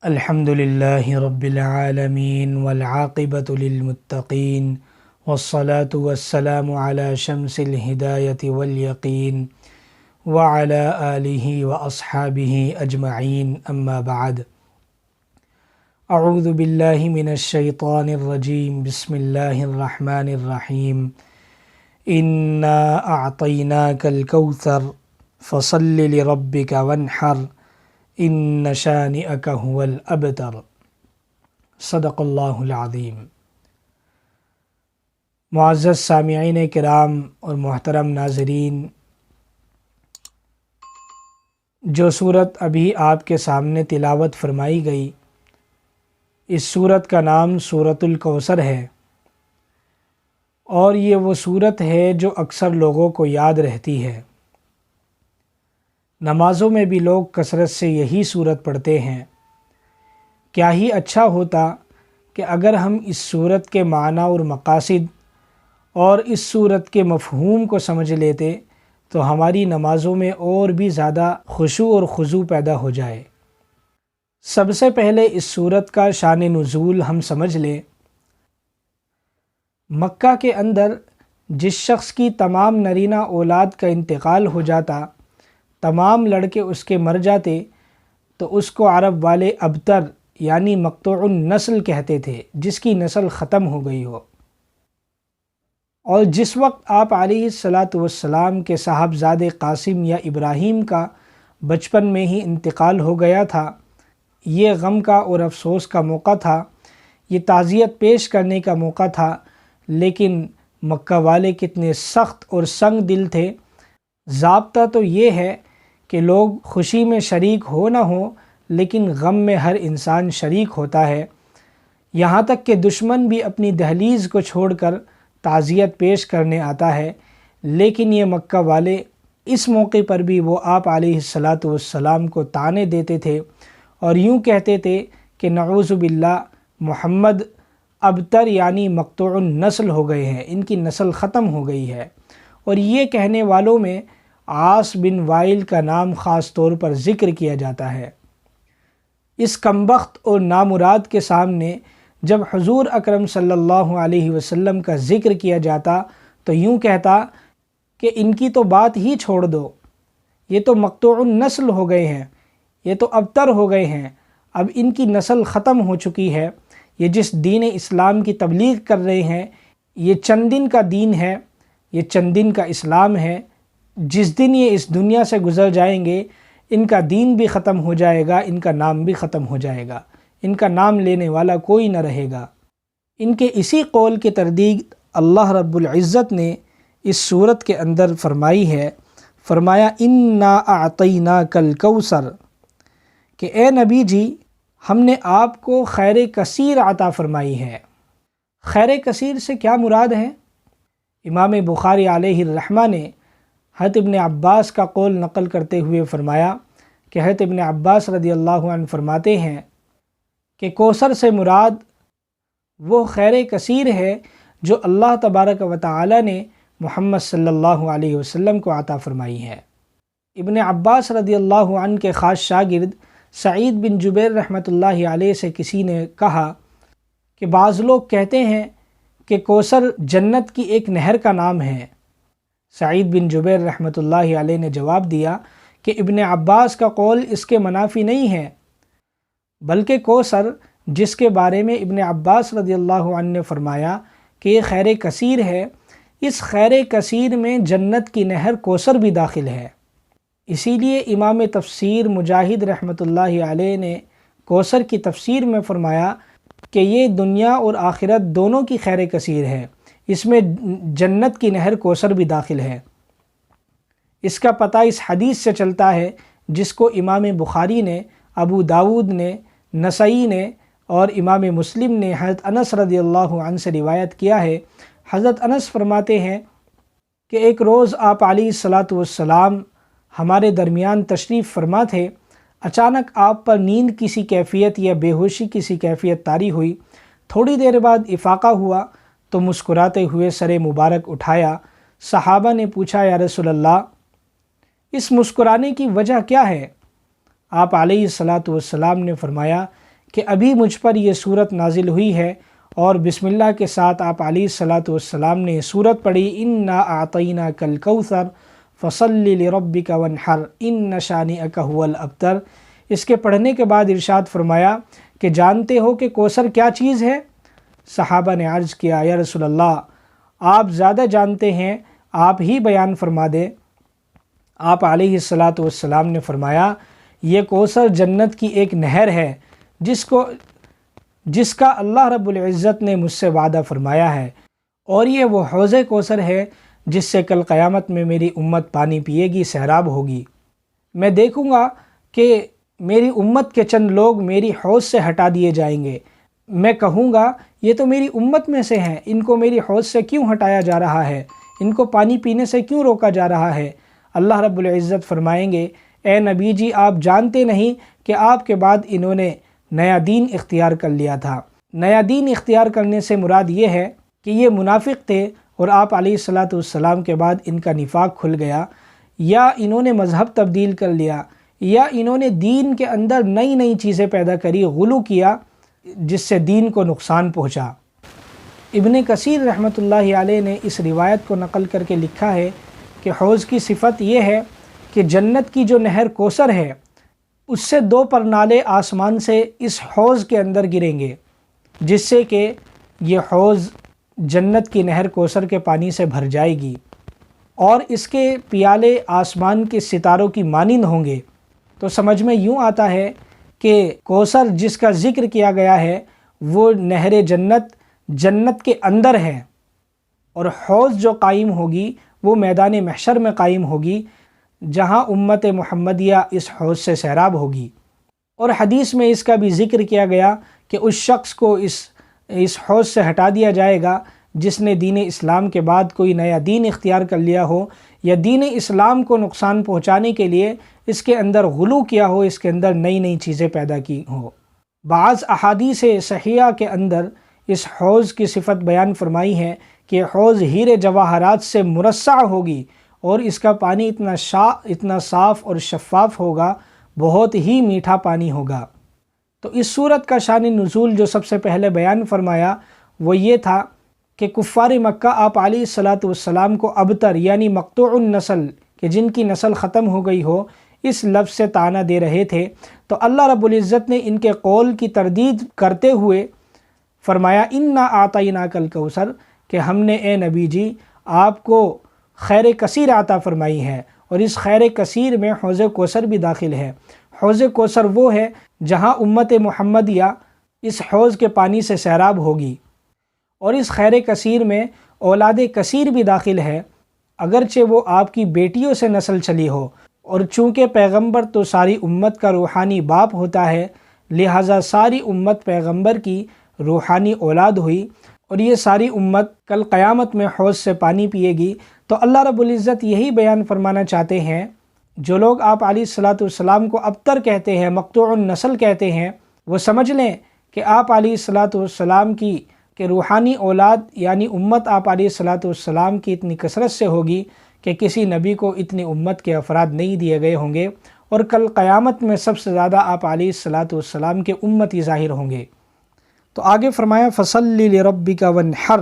الحمد للہ رب العالمین والعاقبۃ للمتقین والصلاة والسلام علی شمس الہدایۃ والیقین وعلی آلہ واصحابہ اجمعین اما بعد اعوذ باللہ من الشیطان الرجیم بسم اللہ الرحمن الرحیم انا اعطیناک الکوثر فصل لربک وانحر ان شانئک هو الابتر صدق اللہ العظیم۔ معزز سامعین کرام اور محترم ناظرین، جو سورت ابھی آپ کے سامنے تلاوت فرمائی گئی، اس سورت کا نام سورۃ الکوثر ہے، اور یہ وہ سورت ہے جو اکثر لوگوں کو یاد رہتی ہے۔ نمازوں میں بھی لوگ کثرت سے یہی سورت پڑھتے ہیں۔ کیا ہی اچھا ہوتا کہ اگر ہم اس سورت کے معنی اور مقاصد اور اس سورت کے مفہوم کو سمجھ لیتے تو ہماری نمازوں میں اور بھی زیادہ خشوع اور خضوع پیدا ہو جائے۔ سب سے پہلے اس سورت کا شان نزول ہم سمجھ لیں۔ مکہ کے اندر جس شخص کی تمام نرینہ اولاد کا انتقال ہو جاتا، تمام لڑکے اس کے مر جاتے، تو اس کو عرب والے ابتر یعنی مقطوع النسل کہتے تھے، جس کی نسل ختم ہو گئی ہو۔ اور جس وقت آپ علیہ السلام کے صاحبزادے قاسم یا ابراہیم کا بچپن میں ہی انتقال ہو گیا تھا، یہ غم کا اور افسوس کا موقع تھا، یہ تعزیت پیش کرنے کا موقع تھا، لیکن مکہ والے کتنے سخت اور سنگ دل تھے۔ ضابطہ تو یہ ہے کہ لوگ خوشی میں شریک ہو نہ ہو، لیکن غم میں ہر انسان شریک ہوتا ہے، یہاں تک کہ دشمن بھی اپنی دہلیز کو چھوڑ کر تعزیت پیش کرنے آتا ہے، لیکن یہ مکہ والے اس موقع پر بھی وہ آپ علیہ السلام کو طعنے دیتے تھے اور یوں کہتے تھے کہ نعوذ باللہ، محمد ابتر یعنی مقطوع النسل ہو گئے ہیں، ان کی نسل ختم ہو گئی ہے۔ اور یہ کہنے والوں میں عاص بن وائل کا نام خاص طور پر ذکر کیا جاتا ہے۔ اس کمبخت اور نامراد کے سامنے جب حضور اکرم صلی اللہ علیہ وسلم کا ذکر کیا جاتا تو یوں کہتا کہ ان کی تو بات ہی چھوڑ دو، یہ تو مقطوع النسل ہو گئے ہیں، یہ تو ابتر ہو گئے ہیں، اب ان کی نسل ختم ہو چکی ہے۔ یہ جس دین اسلام کی تبلیغ کر رہے ہیں، یہ چند دن کا دین ہے، یہ چند دن کا اسلام ہے، جس دن یہ اس دنیا سے گزر جائیں گے، ان کا دین بھی ختم ہو جائے گا، ان کا نام بھی ختم ہو جائے گا، ان کا نام لینے والا کوئی نہ رہے گا۔ ان کے اسی قول کی تردید اللہ رب العزت نے اس سورت کے اندر فرمائی ہے۔ فرمایا انا اعطیناک الکوثر، کہ اے نبی جی، ہم نے آپ کو خیر کثیر عطا فرمائی ہے۔ خیر کثیر سے کیا مراد ہے؟ امام بخاری علیہ الرحمہ نے حضرت ابن عباس کا قول نقل کرتے ہوئے فرمایا کہ حضرت ابن عباس رضی اللہ عنہ فرماتے ہیں کہ کوثر سے مراد وہ خیر کثیر ہے جو اللہ تبارک و تعالی نے محمد صلی اللہ علیہ وسلم کو عطا فرمائی ہے۔ ابن عباس رضی اللہ عنہ کے خاص شاگرد سعید بن جبیر رحمۃ اللہ علیہ سے کسی نے کہا کہ بعض لوگ کہتے ہیں کہ کوثر جنت کی ایک نہر کا نام ہے۔ سعید بن جبیر رحمۃ اللہ علیہ نے جواب دیا کہ ابن عباس کا قول اس کے منافی نہیں ہے، بلکہ کوثر جس کے بارے میں ابن عباس رضی اللہ عنہ نے فرمایا کہ یہ خیر کثیر ہے، اس خیر کثیر میں جنت کی نہر کوثر بھی داخل ہے۔ اسی لیے امام تفسیر مجاہد رحمۃ اللہ علیہ نے کوثر کی تفسیر میں فرمایا کہ یہ دنیا اور آخرت دونوں کی خیر کثیر ہے، اس میں جنت کی نہر کوثر بھی داخل ہے۔ اس کا پتہ اس حدیث سے چلتا ہے جس کو امام بخاری نے، ابو داود نے، نسائی نے اور امام مسلم نے حضرت انس رضی اللہ عنہ سے روایت کیا ہے۔ حضرت انس فرماتے ہیں کہ ایک روز آپ علیہ السلام ہمارے درمیان تشریف فرما تھے، اچانک آپ پر نیند کسی کیفیت یا بے ہوشی کسی کیفیت طاری ہوئی، تھوڑی دیر بعد افاقہ ہوا تو مسکراتے ہوئے سر مبارک اٹھایا۔ صحابہ نے پوچھا یا رسول اللہ، اس مسکرانے کی وجہ کیا ہے؟ آپ علیہ السلام نے فرمایا کہ ابھی مجھ پر یہ صورت نازل ہوئی ہے، اور بسم اللہ کے ساتھ آپ علیہ الصلاۃ والسلام نے صورت پڑھی، انا اعطیناک الکوثر فصلی لربک وانحر ان شانئک هو الابتر۔ اس کے پڑھنے کے بعد ارشاد فرمایا کہ جانتے ہو کہ کوثر کیا چیز ہے؟ صحابہ نے عرض کیا یا رسول اللہ آپ زیادہ جانتے ہیں، آپ ہی بیان فرما دیں۔ آپ علیہ الصلاۃ والسلام نے فرمایا یہ کوثر جنت کی ایک نہر ہے جس کا اللہ رب العزت نے مجھ سے وعدہ فرمایا ہے، اور یہ وہ حوض کوثر ہے جس سے کل قیامت میں میری امت پانی پیے گی، سیراب ہوگی۔ میں دیکھوں گا کہ میری امت کے چند لوگ میری حوض سے ہٹا دیے جائیں گے، میں کہوں گا یہ تو میری امت میں سے ہیں، ان کو میری حوض سے کیوں ہٹایا جا رہا ہے، ان کو پانی پینے سے کیوں روکا جا رہا ہے؟ اللہ رب العزت فرمائیں گے اے نبی جی آپ جانتے نہیں کہ آپ کے بعد انہوں نے نیا دین اختیار کر لیا تھا۔ نیا دین اختیار کرنے سے مراد یہ ہے کہ یہ منافق تھے اور آپ علیہ الصلاۃ والسلام کے بعد ان کا نفاق کھل گیا، یا انہوں نے مذہب تبدیل کر لیا، یا انہوں نے دین کے اندر نئی نئی چیزیں پیدا کری، غلو کیا، جس سے دین کو نقصان پہنچا۔ ابن کثیر رحمۃ اللہ علیہ نے اس روایت کو نقل کر کے لکھا ہے کہ حوض کی صفت یہ ہے کہ جنت کی جو نہر کوثر ہے اس سے 2 پرنالے آسمان سے اس حوض کے اندر گریں گے، جس سے کہ یہ حوض جنت کی نہر کوثر کے پانی سے بھر جائے گی، اور اس کے پیالے آسمان کے ستاروں کی مانند ہوں گے۔ تو سمجھ میں یوں آتا ہے کہ کوثر جس کا ذکر کیا گیا ہے وہ نہر جنت کے اندر ہے، اور حوض جو قائم ہوگی وہ میدان محشر میں قائم ہوگی، جہاں امت محمدیہ اس حوض سے سیراب ہوگی۔ اور حدیث میں اس کا بھی ذکر کیا گیا کہ اس شخص کو اس حوض سے ہٹا دیا جائے گا جس نے دین اسلام کے بعد کوئی نیا دین اختیار کر لیا ہو، یا دین اسلام کو نقصان پہنچانے کے لیے اس کے اندر غلو کیا ہو، اس کے اندر نئی نئی چیزیں پیدا کی ہو۔ بعض احادیث صحیحہ کے اندر اس حوض کی صفت بیان فرمائی ہے کہ حوض ہیرے جواہرات سے مرصع ہوگی، اور اس کا پانی اتنا صاف اور شفاف ہوگا، بہت ہی میٹھا پانی ہوگا۔ تو اس صورت کا شان نزول جو سب سے پہلے بیان فرمایا وہ یہ تھا کہ کفار مکہ آپ علیہ الصلاۃ والسلام کو ابتر یعنی مقطوع النسل، کہ جن کی نسل ختم ہو گئی ہو، اس لفظ سے طعنہ دے رہے تھے۔ تو اللہ رب العزت نے ان کے قول کی تردید کرتے ہوئے فرمایا انا اعطیناک الکوثر، کہ ہم نے اے نبی جی آپ کو خیر کثیر عطا فرمائی ہے، اور اس خیر کثیر میں حوض کوثر بھی داخل ہے۔ حوض کوثر وہ ہے جہاں امت محمدیہ اس حوض کے پانی سے سیراب ہوگی، اور اس خیر کثیر میں اولاد کثیر بھی داخل ہے، اگرچہ وہ آپ کی بیٹیوں سے نسل چلی ہو، اور چونکہ پیغمبر تو ساری امت کا روحانی باپ ہوتا ہے، لہٰذا ساری امت پیغمبر کی روحانی اولاد ہوئی، اور یہ ساری امت کل قیامت میں حوض سے پانی پیے گی۔ تو اللہ رب العزت یہی بیان فرمانا چاہتے ہیں، جو لوگ آپ علیہ الصلاۃ والسلام کو ابتر کہتے ہیں، مقطوع النسل کہتے ہیں، وہ سمجھ لیں کہ آپ علیہ الصلاۃ والسلام کی روحانی اولاد یعنی امت آپ علیہ الصلاۃ والسلام کی اتنی کثرت سے ہوگی کہ کسی نبی کو اتنی امت کے افراد نہیں دیے گئے ہوں گے، اور کل قیامت میں سب سے زیادہ آپ علیہ الصلاۃ والسلام کے امتی ظاہر ہوں گے۔ تو آگے فرمایا فصلی لربک وانحر،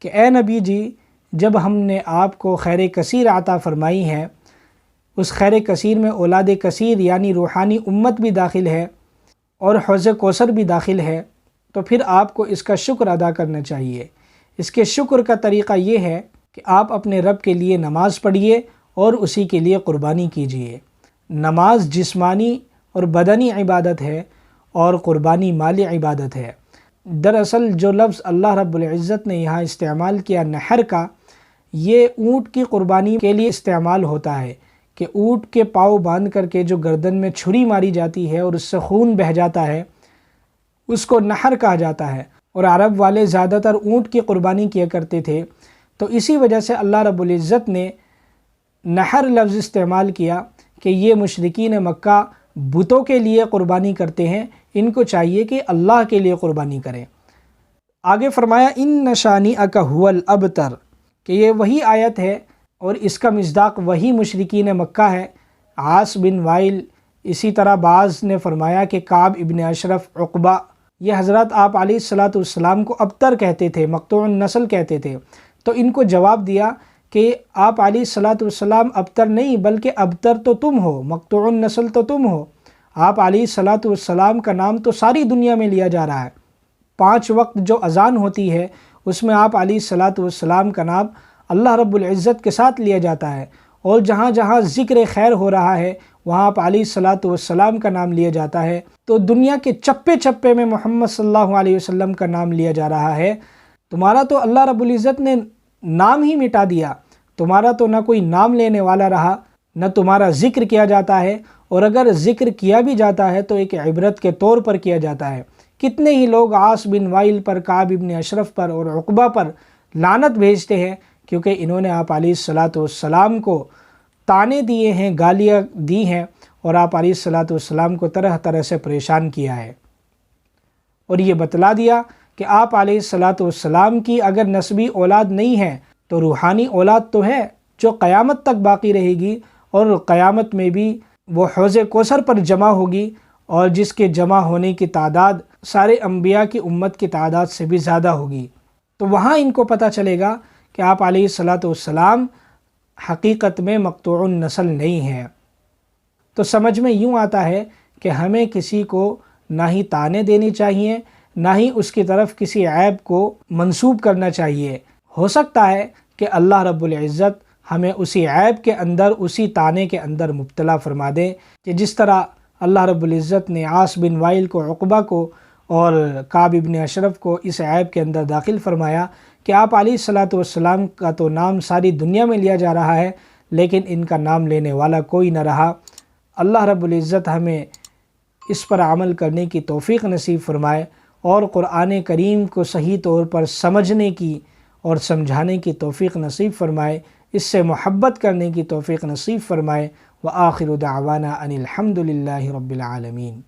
کہ اے نبی جی جب ہم نے آپ کو خیر کثیر عطا فرمائی ہے، اس خیر کثیر میں اولاد کثیر یعنی روحانی امت بھی داخل ہے، اور حوض کوثر بھی داخل ہے، تو پھر آپ کو اس کا شکر ادا کرنا چاہیے۔ اس کے شکر کا طریقہ یہ ہے کہ آپ اپنے رب کے لیے نماز پڑھیے اور اسی کے لیے قربانی کیجیے۔ نماز جسمانی اور بدنی عبادت ہے، اور قربانی مالی عبادت ہے۔ دراصل جو لفظ اللہ رب العزت نے یہاں استعمال کیا نحر کا، یہ اونٹ کی قربانی کے لیے استعمال ہوتا ہے، کہ اونٹ کے پاؤں باندھ کر کے جو گردن میں چھری ماری جاتی ہے اور اس سے خون بہہ جاتا ہے، اس کو نحر کہا جاتا ہے، اور عرب والے زیادہ تر اونٹ کی قربانی کیا کرتے تھے۔ تو اسی وجہ سے اللہ رب العزت نے نحر لفظ استعمال کیا کہ یہ مشرکین مکہ بتوں کے لیے قربانی کرتے ہیں، ان کو چاہیے کہ اللہ کے لیے قربانی کریں۔ آگے فرمایا ان شانئک هو الابتر، کہ یہ وہی آیت ہے اور اس کا مصداق وہی مشرکین مکہ ہے۔ عاص بن وائل اسی طرح بعض نے فرمایا کہ کعب ابن اشرف، عقبہ، یہ حضرات آپ علیہ الصلاۃ والسلام کو ابتر کہتے تھے، مقطوع النسل کہتے تھے۔ تو ان کو جواب دیا کہ آپ علیہ الصلاۃ والسلام ابتر نہیں بلکہ ابتر تو تم ہو، مقطوع النسل تو تم ہو۔ آپ علیہ الصلاۃ والسلام کا نام تو ساری دنیا میں لیا جا رہا ہے۔ 5 وقت جو اذان ہوتی ہے اس میں آپ علیہ الصلاۃ والسلام کا نام اللہ رب العزت کے ساتھ لیا جاتا ہے، اور جہاں جہاں ذکر خیر ہو رہا ہے وہاں آپ علیہ الصلاۃ والسلام کا نام لیا جاتا ہے۔ تو دنیا کے چپے چپے میں محمد صلی اللہ علیہ وسلم کا نام لیا جا رہا ہے۔ تمہارا تو اللہ رب العزت نے نام ہی مٹا دیا، تمہارا تو نہ کوئی نام لینے والا رہا، نہ تمہارا ذکر کیا جاتا ہے، اور اگر ذکر کیا بھی جاتا ہے تو ایک عبرت کے طور پر کیا جاتا ہے۔ کتنے ہی لوگ عاص بن وائل پر، کعب ابن اشرف پر اور عقبہ پر لعنت بھیجتے ہیں کیونکہ انہوں نے آپ علیہ الصلاۃ والسلام کو طعنے دیے ہیں، گالیاں دی ہیں، اور آپ علیہ الصلاۃ والسلام کو طرح طرح سے پریشان کیا ہے، اور یہ بتلا دیا کہ آپ علیہ الصلاۃ والسلام کی اگر نسبی اولاد نہیں ہے تو روحانی اولاد تو ہے جو قیامت تک باقی رہے گی، اور قیامت میں بھی وہ حوض کوثر پر جمع ہوگی، اور جس کے جمع ہونے کی تعداد سارے انبیاء کی امت کی تعداد سے بھی زیادہ ہوگی۔ تو وہاں ان کو پتہ چلے گا کہ آپ علیہ الصلاۃ والسلام حقیقت میں مقطوع النسل نہیں ہے۔ تو سمجھ میں یوں آتا ہے کہ ہمیں کسی کو نہ ہی طعنے دینی چاہیے، نہ ہی اس کی طرف کسی عیب کو منسوب کرنا چاہیے۔ ہو سکتا ہے کہ اللہ رب العزت ہمیں اسی عیب کے اندر، اسی طعنے کے اندر مبتلا فرما دے کہ جس طرح اللہ رب العزت نے عاص بن وائل کو، عقبہ کو اور کعب ابن اشرف کو اس عیب کے اندر داخل فرمایا کہ آپ علیہ الصلاۃ والسلام کا تو نام ساری دنیا میں لیا جا رہا ہے لیکن ان کا نام لینے والا کوئی نہ رہا۔ اللہ رب العزت ہمیں اس پر عمل کرنے کی توفیق نصیب فرمائے، اور قرآن کریم کو صحیح طور پر سمجھنے کی اور سمجھانے کی توفیق نصیب فرمائے، اس سے محبت کرنے کی توفیق نصیب فرمائے۔ وآخر دعوانا ان الحمد للہ رب العالمین۔